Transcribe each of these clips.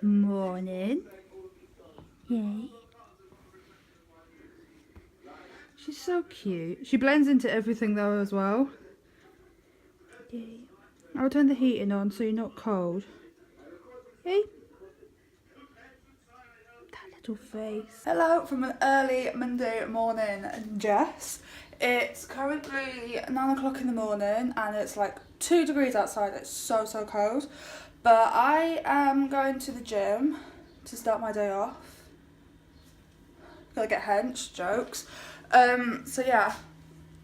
Morning. Yay. She's so cute. She blends into everything though as well. Yay. I'll turn the heating on so you're not cold. Yay. That little face. Hello from an early Monday morning, Jess. It's currently 9 o'clock in the morning and it's like 2 degrees outside. It's so cold. But I am going to the gym to start my day off. Gotta get hench, jokes. So yeah,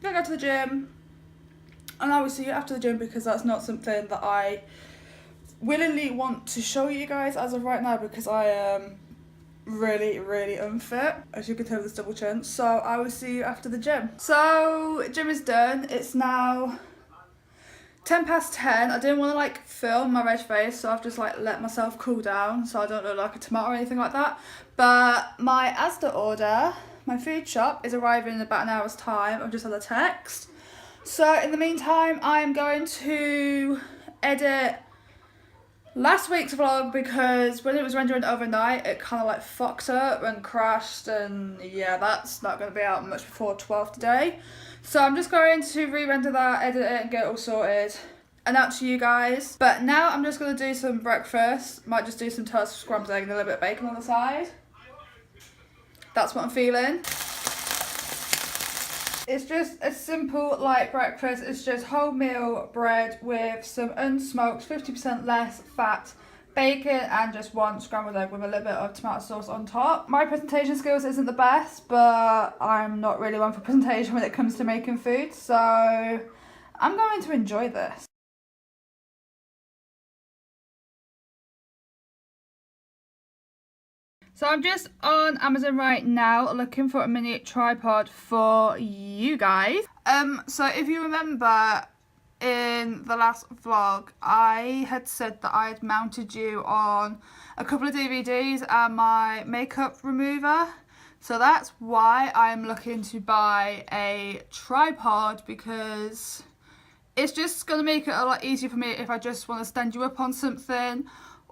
gonna go to the gym, and I will see you after the gym because that's not something that I willingly want to show you guys as of right now because I am really unfit, as you can tell with this double chin. So I will see you after the gym. So gym is done. It's now 10 past 10. I didn't want to like film my red face, so I've just like let myself cool down so I don't look like a tomato or anything like that. But my Asda order, my food shop, is arriving in about an hour's time. I've just had a text. So in the meantime, I am going to edit last week's vlog because when it was rendering overnight, it kind of like fucked up and crashed, and yeah, that's not going to be out much before 12 today. So I'm just going to re-render that, edit it and get it all sorted and out to you guys. But now I'm just going to do some breakfast. Might just do some toast, scrambled egg and a little bit of bacon on the side. That's what I'm feeling. It's just a simple light breakfast. It's just wholemeal bread with some unsmoked 50% less fat bacon and just one scrambled egg with a little bit of tomato sauce on top. My presentation skills isn't the best, but I'm not really one for presentation when it comes to making food, so I'm going to enjoy this. So I'm just on Amazon right now looking for a mini tripod for you guys. So if you remember in the last vlog, I had said that I had mounted you on a couple of DVDs and my makeup remover. So that's why I'm looking to buy a tripod, because it's just going to make it a lot easier for me if I just want to stand you up on something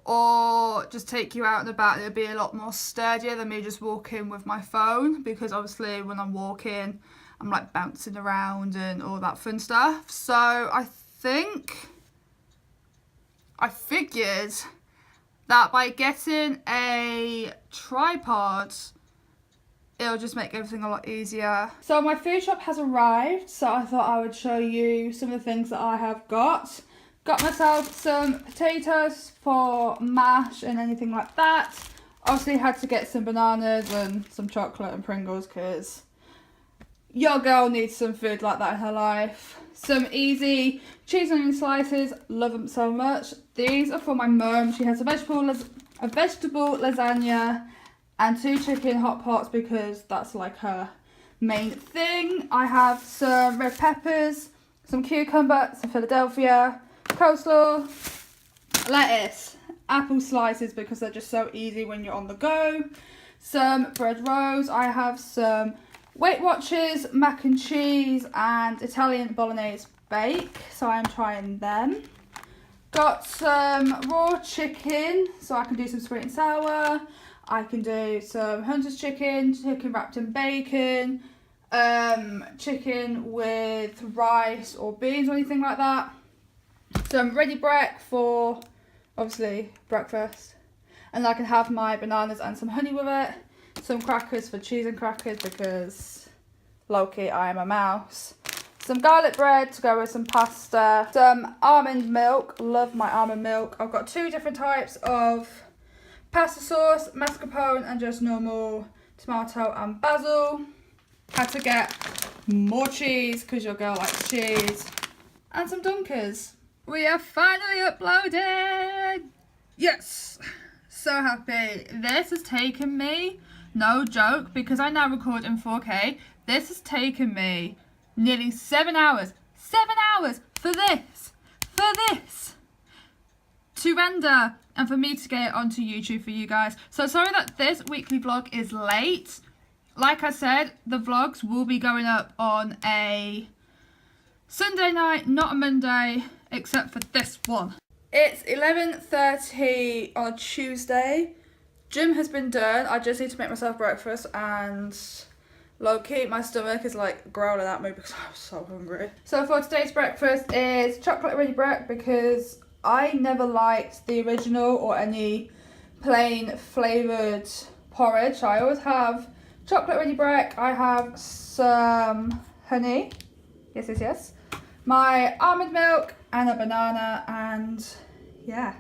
or just take you out and about. It'll be a lot more sturdier than me just walking with my phone, because obviously when I'm walking I'm like bouncing around and all that fun stuff. So I figured that by getting a tripod it'll just make everything a lot easier. So my food shop has arrived, so I thought I would show you some of the things that I have got. Got myself some potatoes for mash and anything like that. Obviously had to get some bananas and some chocolate and Pringles because your girl needs some food like that in her life. Some easy cheese and onion slices, love them so much. These are for my mum. She has a vegetable lasagna and 2 chicken hot pots because that's like her main thing. I have some red peppers, some cucumber, some Philadelphia, coleslaw, lettuce, apple slices because they're just so easy when you're on the go, some bread rolls. I have some Weight Watchers, mac and cheese and Italian bolognese bake, so I'm trying them. Got some raw chicken, so I can do some sweet and sour. I can do some Hunter's chicken, chicken wrapped in bacon, chicken with rice or beans or anything like that. Some ready brec for obviously breakfast, and I can have my bananas and some honey with it. Some crackers for cheese and crackers because low-key I am a mouse. Some garlic bread to go with some pasta. Some almond milk, love my almond milk. I've got 2 different types of pasta sauce, mascarpone and just normal tomato and basil. Had to get more cheese because your girl likes cheese. And some Dunkers. We are finally uploaded! Yes! So happy. This has taken me, no joke, because I now record in 4K, this has taken me nearly 7 hours. 7 hours for this! To render and for me to get it onto YouTube for you guys. So sorry that this weekly vlog is late. Like I said, the vlogs will be going up on a Sunday night, not a Monday, except for this one. It's 11:30 on a Tuesday. Gym has been done. I just need to make myself breakfast, and low-key my stomach is like growling at me because I'm so hungry. So for today's breakfast is chocolate ready bread, because I never liked the original or any plain flavoured porridge. I always have chocolate ready bread. I have some honey. Yes. My almond milk and a banana, and yeah.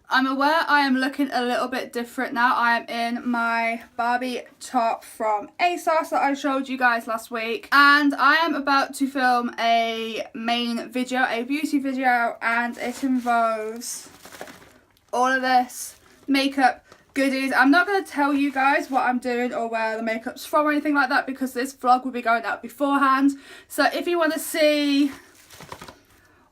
I'm aware I am looking a little bit different now. I am in my Barbie top from ASOS that I showed you guys last week. And I am about to film a main video, a beauty video, and it involves all of this makeup goodies. I'm not going to tell you guys what I'm doing or where the makeup's from or anything like that, because this vlog will be going out beforehand. So if you want to see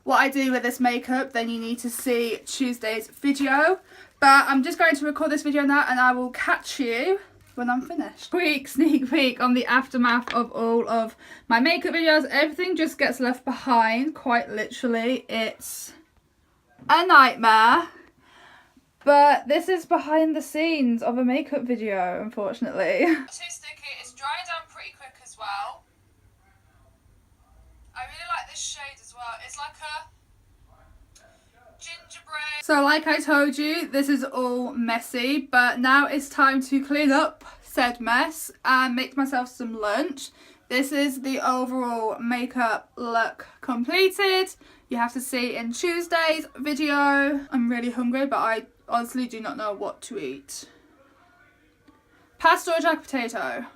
what I do with this makeup, then you need to see Tuesday's video. But I'm just going to record this video now, and I will catch you when I'm finished. Quick sneak peek on the aftermath of all of my makeup videos. Everything just gets left behind, quite literally. It's a nightmare. But this is behind the scenes of a makeup video, unfortunately. Too sticky. It's drying down pretty quick as well. I really like this shade as well. It's like a gingerbread. So like I told you, this is all messy, but now it's time to clean up said mess and make myself some lunch. This is the overall makeup look completed. You have to see in Tuesday's video. I'm really hungry, but I honestly do not know what to eat. Pasta or jack potato?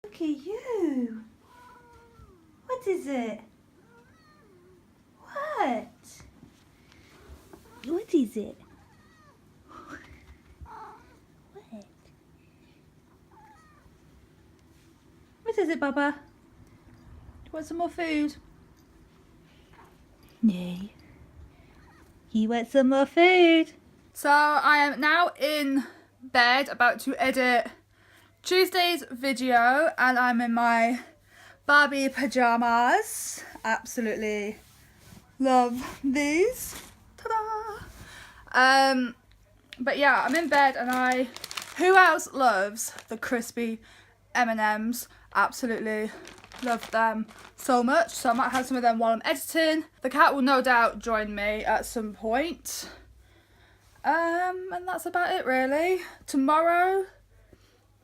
Look at you. What is it? What? What is it? What? What is it, Baba? You want some more food? No. You want some more food? So I am now in bed about to edit Tuesday's video, and I'm in my Barbie pajamas. Absolutely love these. Ta-da! But yeah, I'm in bed, and who else loves the crispy M&Ms? Absolutely love them so much. So I might have some of them while I'm editing. The cat will no doubt join me at some point. And that's about it really. Tomorrow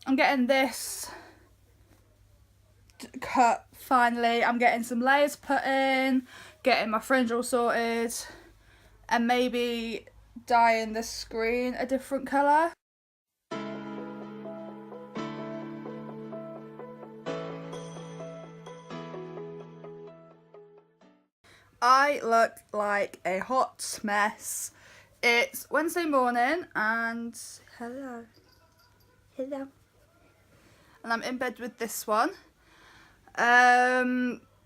I'm getting this cut finally. I'm getting some layers put in, getting my fringe all sorted, and maybe dyeing the screen a different colour. I look like a hot mess. It's Wednesday morning, and hello. And I'm in bed with this one.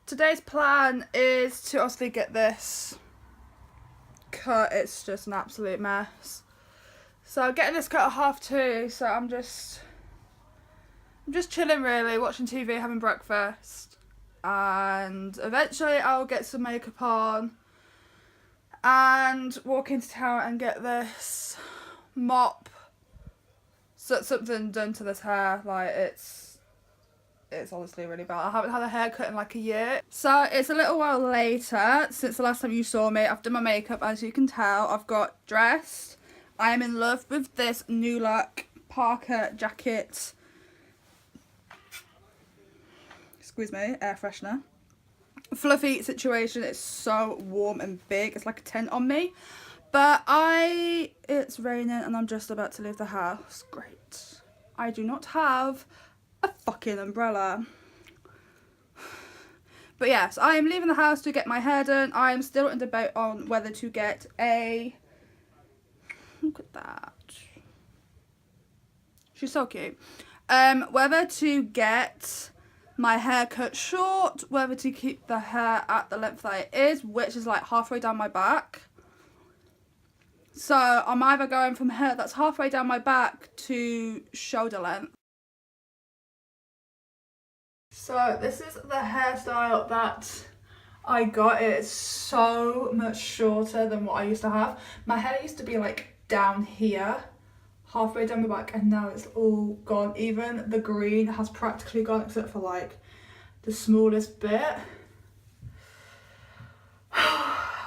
Today's plan is to obviously get this cut. It's just an absolute mess. So I'm getting this cut at 2:30, so I'm just chilling really, watching TV, having breakfast, and eventually I'll get some makeup on and walk into town and get this mop, something done to this hair. Like it's honestly really bad. I haven't had a haircut in like a year. So it's a little while later since the last time you saw me. I've done my makeup, as you can tell. I've got dressed. I am in love with this new look Parker jacket. Excuse me, air freshener. Fluffy situation. It's so warm and big. It's like a tent on me. But it's raining and I'm just about to leave the house. Great. I do not have a fucking umbrella. But yes, I am leaving the house to get my hair done. I am still in debate on whether to get a... Look at that. She's so cute. Whether to get my hair cut short, whether to keep the hair at the length that it is, which is like halfway down my back. So I'm either going from hair that's halfway down my back to shoulder length. So this is the hairstyle that I got. It is so much shorter than what I used to have. My hair used to be like down here, halfway down my back, and now it's all gone. Even the green has practically gone except for like the smallest bit.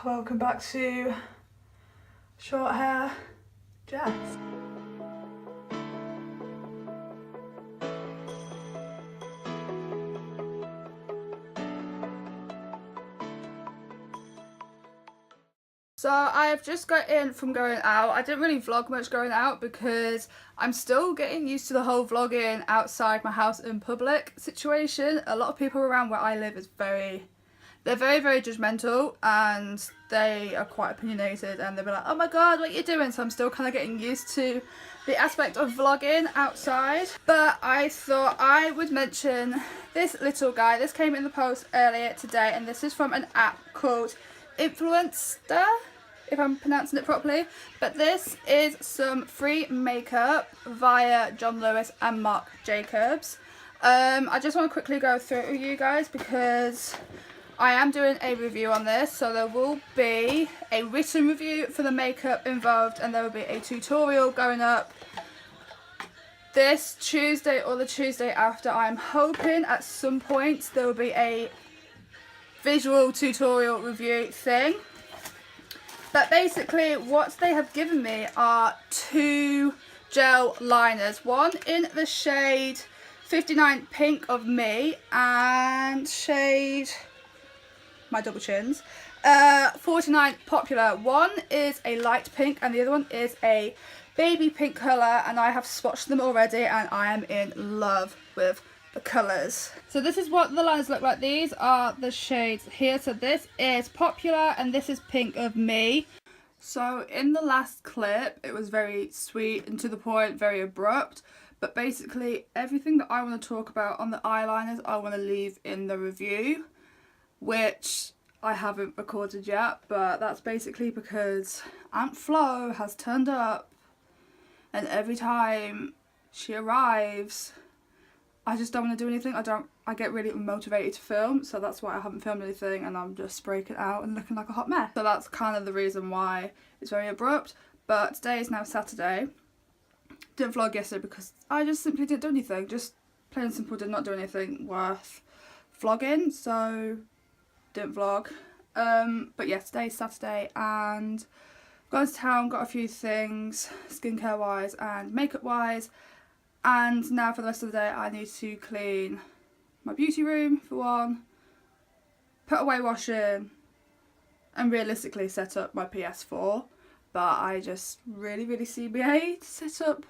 Welcome back to short hair Jess. So I have just got in from going out. I didn't really vlog much going out because I'm still getting used to the whole vlogging outside my house in public situation. A lot of people around where I live is they're very judgmental, and they are quite opinionated, and they'll be like, oh my god, what are you doing? So I'm still kind of getting used to the aspect of vlogging outside. But I thought I would mention this little guy. This came in the post earlier today, and this is from an app called Influencer, if I'm pronouncing it properly. But this is some free makeup via John Lewis and Marc Jacobs. I just want to quickly go through it with you guys because I am doing a review on this, so there will be a written review for the makeup involved, and there will be a tutorial going up this Tuesday or the Tuesday after. I'm hoping at some point there will be a visual tutorial review thing. But basically what they have given me are 2 gel liners, one in the shade 59 Pink of Me and shade, my double chins, 49 Popular. One is a light pink and the other one is a baby pink colour, and I have swatched them already and I am in love with the colours. So this is what the liners look like. These are the shades here. So this is Popular and this is Pink of Me. So in the last clip it was very sweet and to the point, very abrupt, but basically everything that I want to talk about on the eyeliners I want to leave in the review, which I haven't recorded yet, but that's basically because Aunt Flo has turned up, and every time she arrives I just don't want to do anything. I get really motivated to film, so that's why I haven't filmed anything, and I'm just breaking out and looking like a hot mess. So that's kind of the reason why it's very abrupt. But today is now Saturday. Didn't vlog yesterday because I just simply didn't do anything. Just plain and simple did not do anything worth vlogging, so didn't vlog. But yeah, today's Saturday and gone to town, got a few things skincare wise and makeup wise. And now for the rest of the day I need to clean my beauty room for one, put away washing, and realistically set up my PS4. But I just really CBA to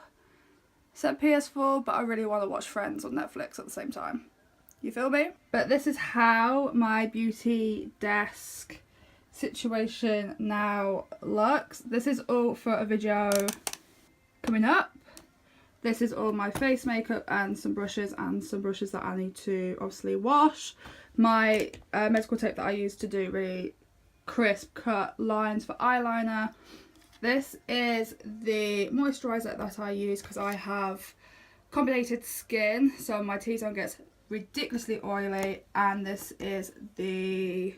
set PS4, but I really want to watch Friends on Netflix at the same time. You feel me? But this is how my beauty desk situation now looks. This is all for a video coming up. This is all my face makeup and some brushes that I need to obviously wash. My medical tape that I use to do really crisp cut lines for eyeliner. This is the moisturiser that I use because I have combinated skin, so my T-zone gets ridiculously oily. And this is the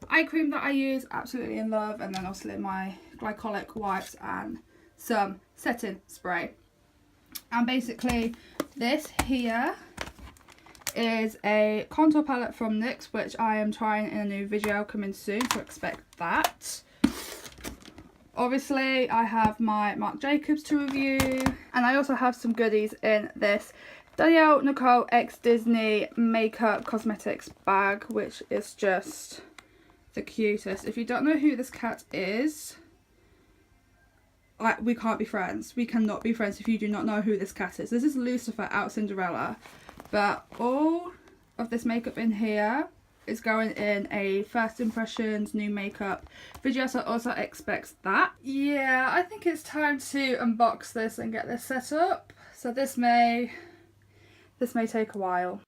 eye cream that I use, absolutely in love. And then obviously my glycolic wipes and some setting spray. And basically this here is a contour palette from NYX, which I am trying in a new video coming soon, so expect that. Obviously I have my Marc Jacobs to review, and I also have some goodies in this Danielle Nicole X Disney makeup cosmetics bag, which is just the cutest. If you don't know who this cat is, we can't be friends. We cannot be friends if you do not know who this cat is. This is Lucifer out Cinderella. But all of this makeup in here is going in a first impressions new makeup video, so also expect that. Yeah, I think it's time to unbox this and get this set up. So this may this may take a while.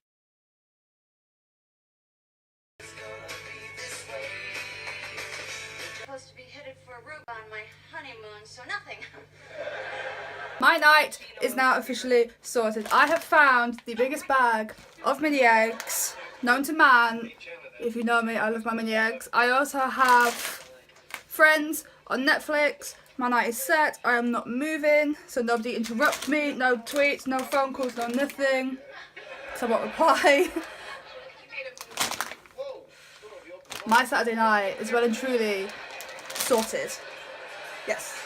Supposed to be headed for Aruba on my honeymoon, so nothing. My night is now officially sorted. I have found the biggest bag of mini eggs known to man. If you know me, I love my mini eggs. I also have Friends on Netflix. My night is set. I am not moving, so nobody interrupt me. No tweets, no phone calls, no nothing. So I won't reply. My Saturday night is well and truly sorted. Yes.